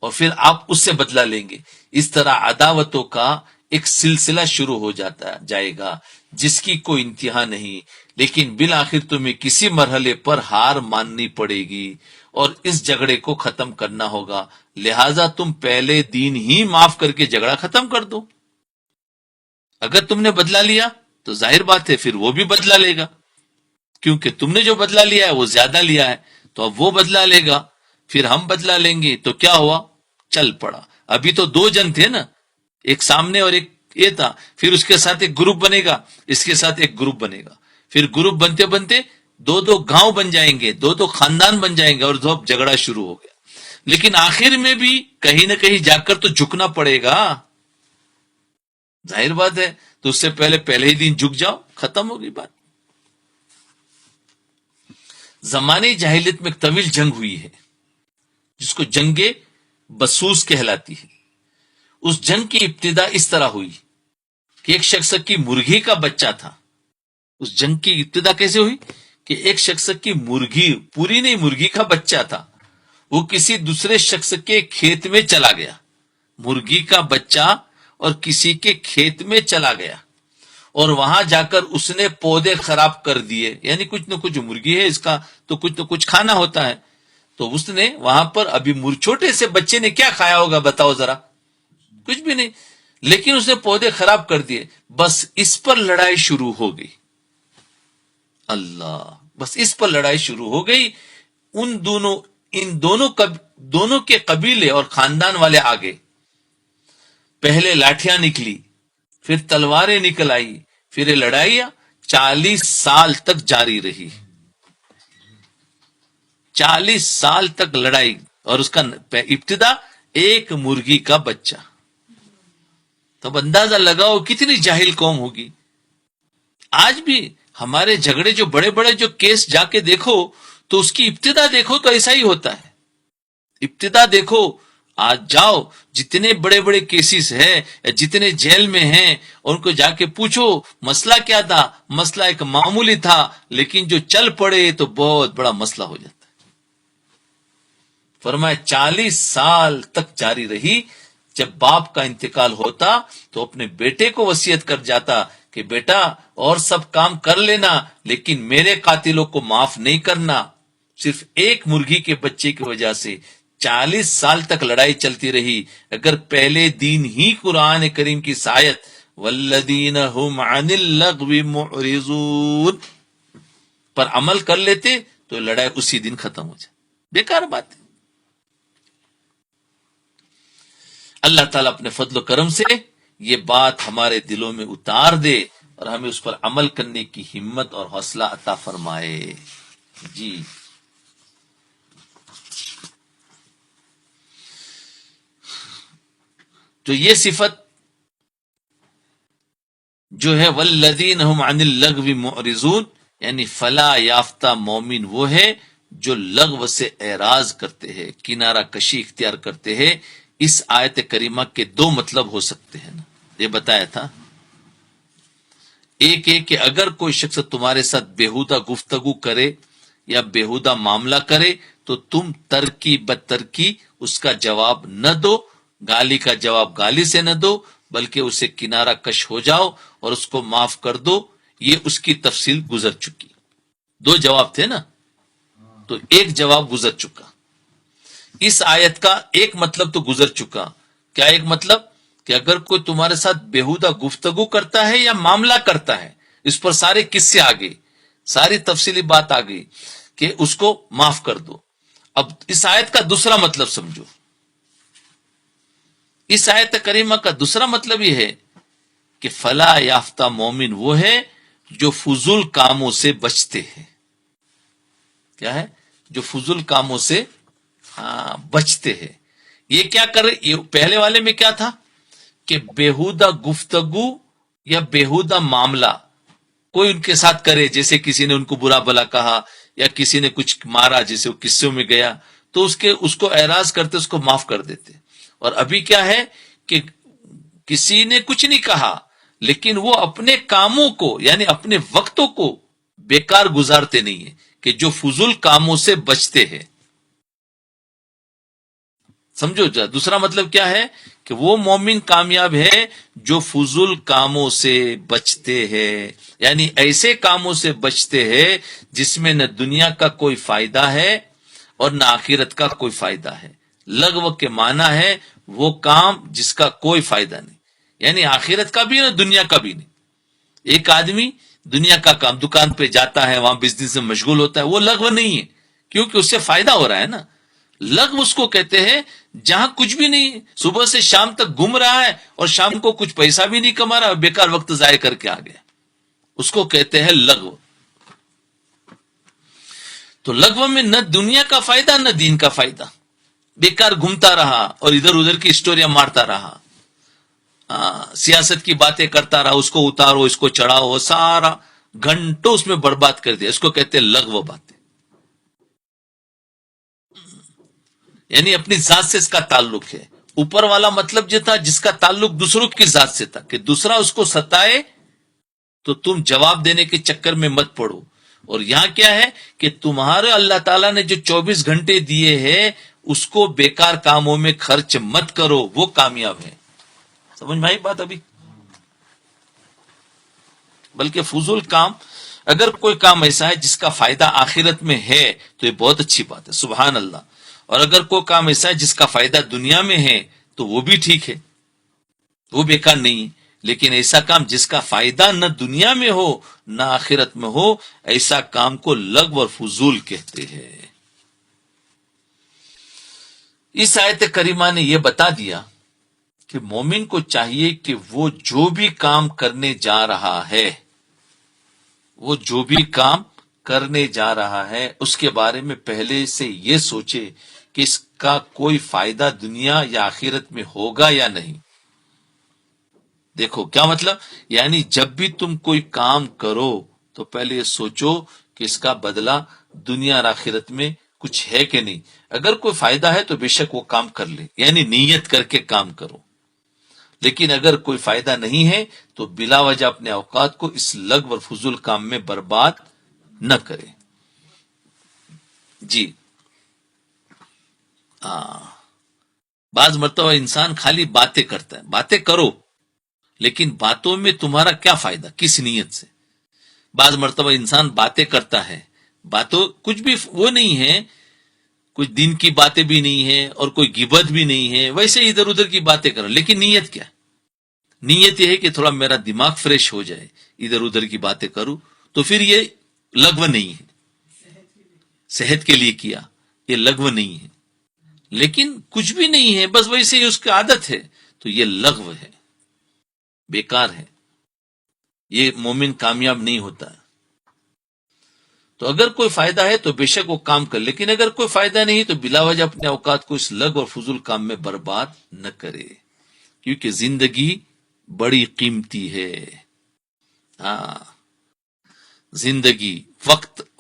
اور پھر آپ اس سے بدلہ لیں گے. اس طرح عداوتوں کا ایک سلسلہ شروع ہو جائے گا جس کی کوئی انتہا نہیں. لیکن بالآخر تمہیں کسی مرحلے پر ہار ماننی پڑے گی اور اس جھگڑے کو ختم کرنا ہوگا. لہذا تم پہلے دن ہی معاف کر کے جھگڑا ختم کر دو. اگر تم نے بدلہ لیا تو ظاہر بات ہے پھر وہ بھی بدلہ لے گا، کیونکہ تم نے جو بدلہ لیا ہے وہ زیادہ لیا ہے، تو اب وہ بدلہ لے گا، پھر ہم بدلہ لیں گے. تو کیا ہوا؟ چل پڑا. ابھی تو دو جن تھے نا، ایک سامنے اور ایک یہ تھا. پھر اس کے ساتھ ایک گروپ بنے گا، اس کے ساتھ ایک گروپ بنے گا. پھر گروپ بنتے بنتے دو گاؤں بن جائیں گے، دو خاندان بن جائیں گے، اور اب جھگڑا شروع ہو گیا. لیکن آخر میں بھی کہیں نہ کہیں جا کر تو جھکنا پڑے گا، ظاہر بات ہے. تو اس سے پہلے ہی دن جھک جاؤ، ختم ہوگی بات. زمانے جاہلیت میں ایک طویل جنگ ہوئی ہے جس کو جنگ بسوس کہلاتی ہے. اس جنگ کی ابتدا اس طرح ہوئی کہ ایک شخص کی مرغی کا بچہ تھا. اس جنگ کی ابتدا کیسے ہوئی کہ ایک شخص کی مرغی، پوری نہیں، مرغی کا بچہ تھا، وہ کسی دوسرے شخص کے کھیت میں چلا گیا. مرغی کا بچہ اور کسی کے کھیت میں چلا گیا اور وہاں جا کر اس نے پودے خراب کر دیے. یعنی کچھ نہ کچھ، مرغی ہے اس کا تو کچھ نہ کچھ کھانا ہوتا ہے. تو اس نے وہاں پر ابھی چھوٹے سے بچے نے کیا کھایا ہوگا بتاؤ ذرا؟ کچھ بھی نہیں. لیکن اس نے پودے خراب کر دیے. بس اس پر لڑائی شروع ہو گئی. اللہ، بس اس پر لڑائی شروع ہو گئی. ان دونوں کے قبیلے اور خاندان والے آگے. پہلے لاٹھیاں نکلی، پھر تلواریں نکل آئی، پھر یہ لڑائیاں 40 سال تک جاری رہی. 40 سال تک لڑائی، اور اس کا ابتدا ایک مرغی کا بچہ. تب اندازہ لگاؤ کتنی جاہل قوم ہوگی. آج بھی ہمارے جھگڑے جو بڑے بڑے جو کیس جا کے دیکھو تو اس کی ابتدا دیکھو تو ایسا ہی ہوتا ہے. ابتدا دیکھو، آج جاؤ جتنے بڑے بڑے کیسز ہیں، جتنے جیل میں ہیں، ان کو جا کے پوچھو مسئلہ کیا تھا. مسئلہ ایک معمولی تھا، لیکن جو چل پڑے تو بہت بڑا مسئلہ ہو جاتا ہے. فرمایا 40 سال تک جاری رہی. جب باپ کا انتقال ہوتا تو اپنے بیٹے کو وصیت کر جاتا کہ بیٹا اور سب کام کر لینا، لیکن میرے قاتلوں کو معاف نہیں کرنا. صرف ایک مرغی کے بچے کی وجہ سے 40 سال تک لڑائی چلتی رہی. اگر پہلے دن ہی قرآن کریم کی آیت والذین هم عن اللغو معرضون پر عمل کر لیتے تو لڑائی اسی دن ختم ہو جائے. بیکار بات ہے. اللہ تعالیٰ اپنے فضل و کرم سے یہ بات ہمارے دلوں میں اتار دے اور ہمیں اس پر عمل کرنے کی ہمت اور حوصلہ عطا فرمائے. جی تو یہ صفت جو ہے والذین هم عن اللغو معرضون، یعنی فلاح یافتہ مومن وہ ہے جو لغو سے اعراض کرتے ہیں، کنارہ کشی اختیار کرتے ہیں. اس آیت کریمہ کے دو مطلب ہو سکتے ہیں نا، یہ بتایا تھا. ایک کہ اگر کوئی شخص تمہارے ساتھ بےہودہ گفتگو کرے یا بےہودہ معاملہ کرے تو تم ترکی بدترکی اس کا جواب نہ دو. گالی کا جواب گالی سے نہ دو، بلکہ اسے کنارہ کش ہو جاؤ اور اس کو معاف کر دو. یہ اس کی تفصیل گزر چکی. دو جواب تھے نا، تو ایک جواب گزر چکا. اس آیت کا ایک مطلب تو گزر چکا. کیا ایک مطلب؟ کہ اگر کوئی تمہارے ساتھ بےہودہ گفتگو کرتا ہے یا معاملہ کرتا ہے، اس پر سارے قصے آ گئی، ساری تفصیلی بات آ گئی کہ اس کو معاف کر دو. اب اس آیت کا دوسرا مطلب سمجھو. اس آیت کریمہ کا دوسرا مطلب یہ ہے کہ فلاح یافتہ مومن وہ ہے جو فضول کاموں سے بچتے ہیں. کیا ہے؟ جو فضول کاموں سے بچتے ہیں. یہ کیا کر رہے؟ یہ پہلے والے میں کیا تھا کہ بےہودہ گفتگو یا بےہودہ معاملہ کوئی ان کے ساتھ کرے، جیسے کسی نے ان کو برا بلا کہا یا کسی نے کچھ مارا، جیسے وہ قصوں میں گیا، تو اس کو اعراض کرتے، اس کو معاف کر دیتے. اور ابھی کیا ہے کہ کسی نے کچھ نہیں کہا لیکن وہ اپنے کاموں کو یعنی اپنے وقتوں کو بیکار گزارتے نہیں ہیں، کہ جو فضول کاموں سے بچتے ہیں. سمجھو جا دوسرا مطلب کیا ہے کہ وہ مومن کامیاب ہے جو فضول کاموں سے بچتے ہیں، یعنی ایسے کاموں سے بچتے ہیں جس میں نہ دنیا کا کوئی فائدہ ہے اور نہ آخرت کا کوئی فائدہ ہے. لغو کے معنی ہے وہ کام جس کا کوئی فائدہ نہیں، یعنی آخرت کا بھی نہ دنیا کا بھی نہیں. ایک آدمی دنیا کا کام، دکان پہ جاتا ہے، وہاں بزنس میں مشغول ہوتا ہے، وہ لغو نہیں ہے کیونکہ اس سے فائدہ ہو رہا ہے نا. لغو اس کو کہتے ہیں جہاں کچھ بھی نہیں، صبح سے شام تک گھوم رہا ہے اور شام کو کچھ پیسہ بھی نہیں کما رہا، بیکار وقت ضائع کر کے آ گیا، اس کو کہتے ہیں لغو. تو لغو میں نہ دنیا کا فائدہ نہ دین کا فائدہ، بیکار گھومتا رہا اور ادھر ادھر کی اسٹوریاں مارتا رہا، سیاست کی باتیں کرتا رہا، اس کو اتارو اس کو چڑھاؤ، سارا گھنٹوں اس میں برباد کر دیا. اس کو کہتے ہیں لغو باتیں، یعنی اپنی ذات سے اس کا تعلق ہے. اوپر والا مطلب جو تھا جس کا تعلق دوسروں کی ذات سے تھا کہ دوسرا اس کو ستائے تو تم جواب دینے کے چکر میں مت پڑو. اور یہاں کیا ہے کہ تمہارے اللہ تعالیٰ نے جو 24 گھنٹے دیے ہیں اس کو بیکار کاموں میں خرچ مت کرو، وہ کامیاب ہے. سمجھ میں آئی بات ابھی؟ بلکہ فضول کام، اگر کوئی کام ایسا ہے جس کا فائدہ آخرت میں ہے تو یہ بہت اچھی بات ہے، سبحان اللہ. اور اگر کوئی کام ایسا ہے جس کا فائدہ دنیا میں ہے تو وہ بھی ٹھیک ہے، وہ بیکار نہیں ہے. لیکن ایسا کام جس کا فائدہ نہ دنیا میں ہو نہ آخرت میں ہو، ایسا کام کو لغو اور فضول کہتے ہیں. اس آیت کریمہ نے یہ بتا دیا کہ مومن کو چاہیے کہ وہ جو بھی کام کرنے جا رہا ہے، وہ جو بھی کام کرنے جا رہا ہے اس کے بارے میں پہلے سے یہ سوچے کہ اس کا کوئی فائدہ دنیا یا آخرت میں ہوگا یا نہیں. دیکھو کیا مطلب، یعنی جب بھی تم کوئی کام کرو تو پہلے یہ سوچو کہ اس کا بدلہ دنیا اور آخرت میں کچھ ہے کہ نہیں. اگر کوئی فائدہ ہے تو بے شک وہ کام کر لے، یعنی نیت کر کے کام کرو. لیکن اگر کوئی فائدہ نہیں ہے تو بلا وجہ اپنے اوقات کو اس لغو اور فضول کام میں برباد نہ کرے. جی بعض مرتبہ انسان خالی باتیں کرتا ہے، باتیں کرو لیکن باتوں میں تمہارا کیا فائدہ، کس نیت سے. بعض مرتبہ انسان باتیں کرتا ہے، باتوں کچھ بھی وہ نہیں ہے، کچھ دین کی باتیں بھی نہیں ہے اور کوئی غیبت بھی نہیں ہے، ویسے ادھر ادھر کی باتیں کرو. لیکن نیت کیا؟ نیت یہ ہے کہ تھوڑا میرا دماغ فریش ہو جائے، ادھر ادھر کی باتیں کروں، تو پھر یہ لغو نہیں ہے. صحت کے لیے کیا، یہ لغو نہیں ہے. لیکن کچھ بھی نہیں ہے، بس ویسے ہی اس کی عادت ہے، تو یہ لغو ہے، بیکار ہے. یہ مومن کامیاب نہیں ہوتا. تو اگر کوئی فائدہ ہے تو بے شک وہ کام کر، لیکن اگر کوئی فائدہ نہیں تو بلا وجہ اپنے اوقات کو اس لغو اور فضول کام میں برباد نہ کرے، کیونکہ زندگی بڑی قیمتی ہے. زندگی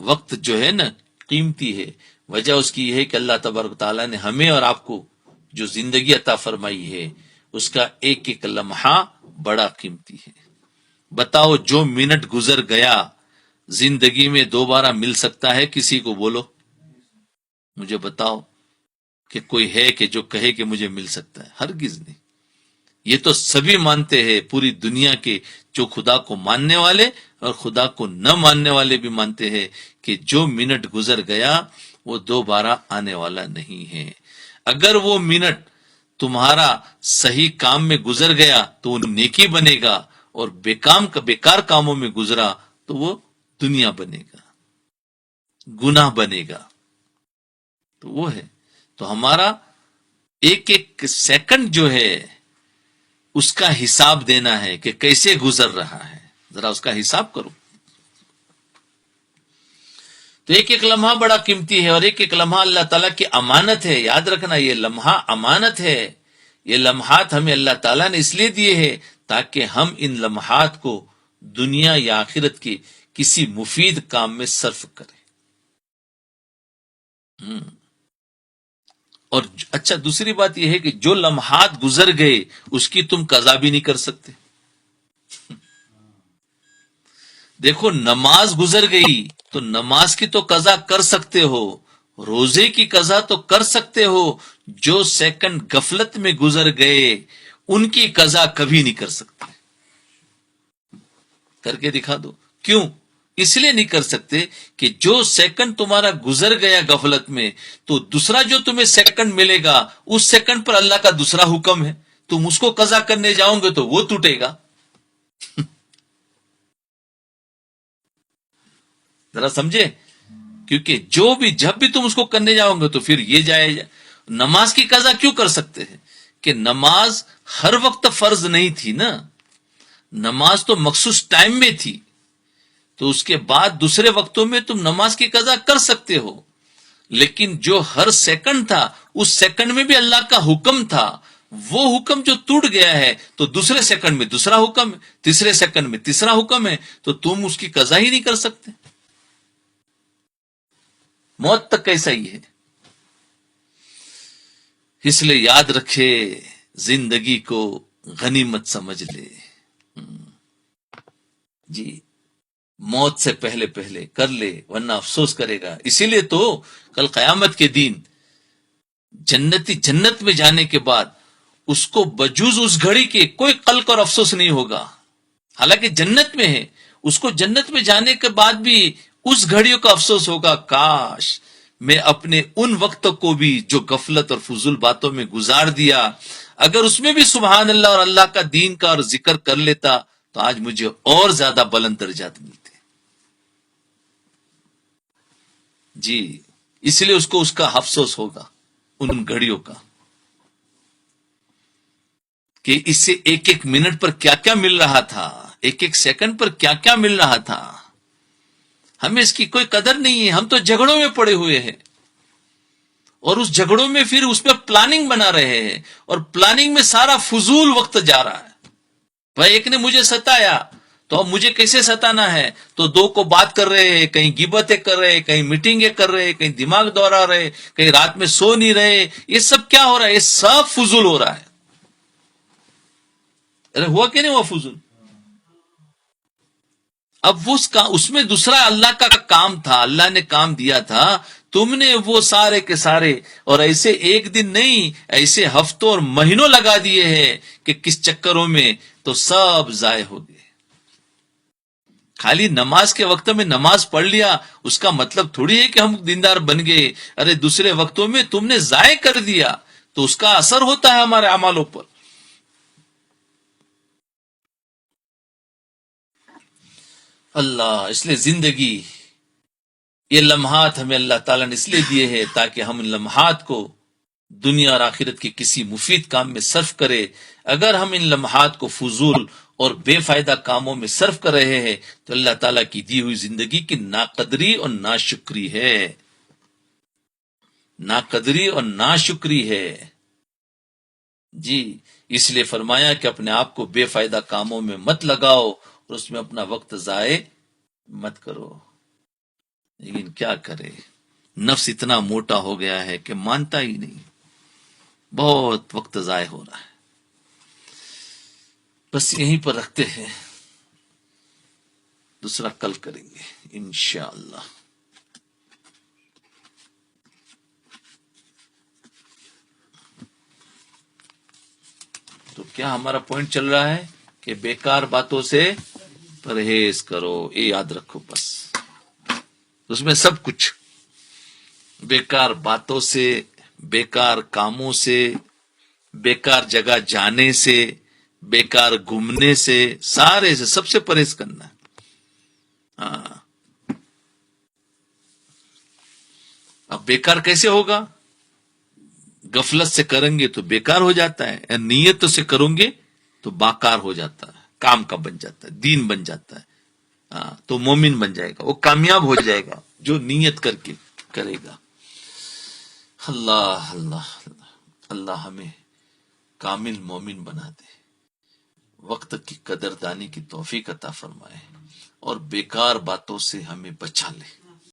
وقت جو ہے نا قیمتی ہے. وجہ اس کی یہ ہے کہ اللہ تبارک تعالیٰ نے ہمیں اور آپ کو جو زندگی عطا فرمائی ہے اس کا ایک ایک لمحہ بڑا قیمتی ہے. بتاؤ جو منٹ گزر گیا زندگی میں دوبارہ مل سکتا ہے کسی کو؟ بولو مجھے بتاؤ کہ کوئی ہے کہ جو کہے کہ مجھے مل سکتا ہے؟ ہرگز نہیں. یہ تو سبھی مانتے ہیں، پوری دنیا کے جو خدا کو ماننے والے اور خدا کو نہ ماننے والے بھی مانتے ہیں کہ جو منٹ گزر گیا وہ دوبارہ آنے والا نہیں ہے. اگر وہ منٹ تمہارا صحیح کام میں گزر گیا تو وہ نیکی بنے گا، اور بیکار کاموں میں گزرا تو وہ دنیا بنے گا، گناہ بنے گا. تو وہ ہے، تو ہمارا ایک ایک سیکنڈ جو ہے اس کا حساب دینا ہے کہ کیسے گزر رہا ہے، ذرا اس کا حساب کرو. تو ایک ایک لمحہ بڑا قیمتی ہے، اور ایک ایک لمحہ اللہ تعالیٰ کی امانت ہے. یاد رکھنا، یہ لمحہ امانت ہے. یہ لمحات ہمیں اللہ تعالیٰ نے اس لیے دیے ہیں تاکہ ہم ان لمحات کو دنیا یا آخرت کے کسی مفید کام میں صرف کریں. اور اچھا، دوسری بات یہ ہے کہ جو لمحات گزر گئے اس کی تم قضا بھی نہیں کر سکتے. دیکھو، نماز گزر گئی تو نماز کی تو قضا کر سکتے ہو، روزے کی قضا تو کر سکتے ہو. جو سیکنڈ غفلت میں گزر گئے ان کی قضا کبھی نہیں کر سکتے. کر کے دکھا دو. کیوں؟ اس لیے نہیں کر سکتے کہ جو سیکنڈ تمہارا گزر گیا غفلت میں، تو دوسرا جو تمہیں سیکنڈ ملے گا اس سیکنڈ پر اللہ کا دوسرا حکم ہے. تم اس کو قضا کرنے جاؤ گے تو وہ ٹوٹے گا. ذرا سمجھے، کیونکہ جب بھی تم اس کو کرنے جاؤ گے تو پھر یہ جائے. نماز کی قضا کیوں کر سکتے ہیں کہ نماز ہر وقت فرض نہیں تھی نا، نماز تو مخصوص ٹائم میں تھی. تو اس کے بعد دوسرے وقتوں میں تم نماز کی قضا کر سکتے ہو. لیکن جو ہر سیکنڈ تھا اس سیکنڈ میں بھی اللہ کا حکم تھا. وہ حکم جو ٹوٹ گیا ہے تو دوسرے سیکنڈ میں دوسرا حکم ہے، تیسرے سیکنڈ میں تیسرا حکم ہے، تو تم اس کی قضا ہی نہیں کر سکتے. موت تک ایسا ہی ہے. اس لیے یاد رکھے، زندگی کو غنیمت سمجھ لے. جی، موت سے پہلے پہلے کر لے ورنہ افسوس کرے گا. اسی لیے تو کل قیامت کے دن جنتی جنت میں جانے کے بعد اس کو بجوز اس گھڑی کے کوئی قلق اور افسوس نہیں ہوگا. حالانکہ جنت میں ہے، اس کو جنت میں جانے کے بعد بھی اس گھڑیوں کا افسوس ہوگا، کاش میں اپنے ان وقت کو بھی جو غفلت اور فضول باتوں میں گزار دیا، اگر اس میں بھی سبحان اللہ اور اللہ کا دین کا اور ذکر کر لیتا تو آج مجھے اور زیادہ بلند درجات ملتے. جی، اس لیے اس کو اس کا افسوس ہوگا ان گھڑیوں کا کہ اس سے ایک ایک منٹ پر کیا کیا مل رہا تھا، ایک ایک سیکنڈ پر کیا کیا مل رہا تھا. ہمیں اس کی کوئی قدر نہیں ہے. ہم تو جھگڑوں میں پڑے ہوئے ہیں، اور اس جھگڑوں میں پھر اس پہ پلاننگ بنا رہے ہیں، اور پلاننگ میں سارا فضول وقت جا رہا ہے. بھائی ایک نے مجھے ستایا تو اب مجھے کیسے ستانا ہے، تو دو کو بات کر رہے ہیں، کہیں غیبتیں کر رہے، کہیں میٹنگیں کر رہے، کہیں دماغ دوہرا رہے، کہیں رات میں سو نہیں رہے. یہ سب کیا ہو رہا ہے؟ یہ سب فضول ہو رہا ہے. ارے ہوا کہ نہیں ہوا فضول؟ اب اس میں دوسرا اللہ کا کام تھا، اللہ نے کام دیا تھا، تم نے وہ سارے کے سارے، اور ایسے ایک دن نہیں، ایسے ہفتوں اور مہینوں لگا دیے ہیں کہ کس چکروں میں، تو سب ضائع ہو گئے. خالی نماز کے وقت میں نماز پڑھ لیا اس کا مطلب تھوڑی ہے کہ ہم دیندار بن گئے. ارے دوسرے وقتوں میں تم نے ضائع کر دیا تو اس کا اثر ہوتا ہے ہمارے اعمالوں پر. اللہ، اس لیے زندگی، یہ لمحات ہمیں اللہ تعالیٰ نے اس لیے دیے ہیں تاکہ ہم ان لمحات کو دنیا اور آخرت کے کسی مفید کام میں صرف کرے. اگر ہم ان لمحات کو فضول اور بے فائدہ کاموں میں صرف کر رہے ہیں تو اللہ تعالیٰ کی دی ہوئی زندگی کی ناقدری اور ناشکری ہے. ناقدری اور ناشکری ہے. جی، اس لیے فرمایا کہ اپنے آپ کو بے فائدہ کاموں میں مت لگاؤ اور اس میں اپنا وقت ضائع مت کرو. لیکن کیا کرے، نفس اتنا موٹا ہو گیا ہے کہ مانتا ہی نہیں. بہت وقت ضائع ہو رہا ہے. بس یہیں پر رکھتے ہیں، دوسرا کل کریں گے انشاءاللہ. تو کیا ہمارا پوائنٹ چل رہا ہے کہ بیکار باتوں سے پرہیز کرو، یہ یاد رکھو. بس اس میں سب کچھ، بیکار باتوں سے، بیکار کاموں سے، بیکار جگہ جانے سے، بیکار گھومنے سے، سارے سے سب سے پرہیز کرنا ہے. ہاں، اب بیکار کیسے ہوگا؟ غفلت سے کریں گے تو بیکار ہو جاتا ہے. نیت سے کروں گے تو باکار ہو جاتا ہے، کام کا بن جاتا ہے، دین بن جاتا ہے، ہاں تو مومن بن جائے گا، وہ کامیاب ہو جائے گا جو نیت کر کے کرے گا۔ اللہ اللہ اللہ، اللہ ہمیں کامل مومن بنا دے، وقت کی قدردانی کی توفیق عطا فرمائے، اور بیکار باتوں سے ہمیں بچا لے۔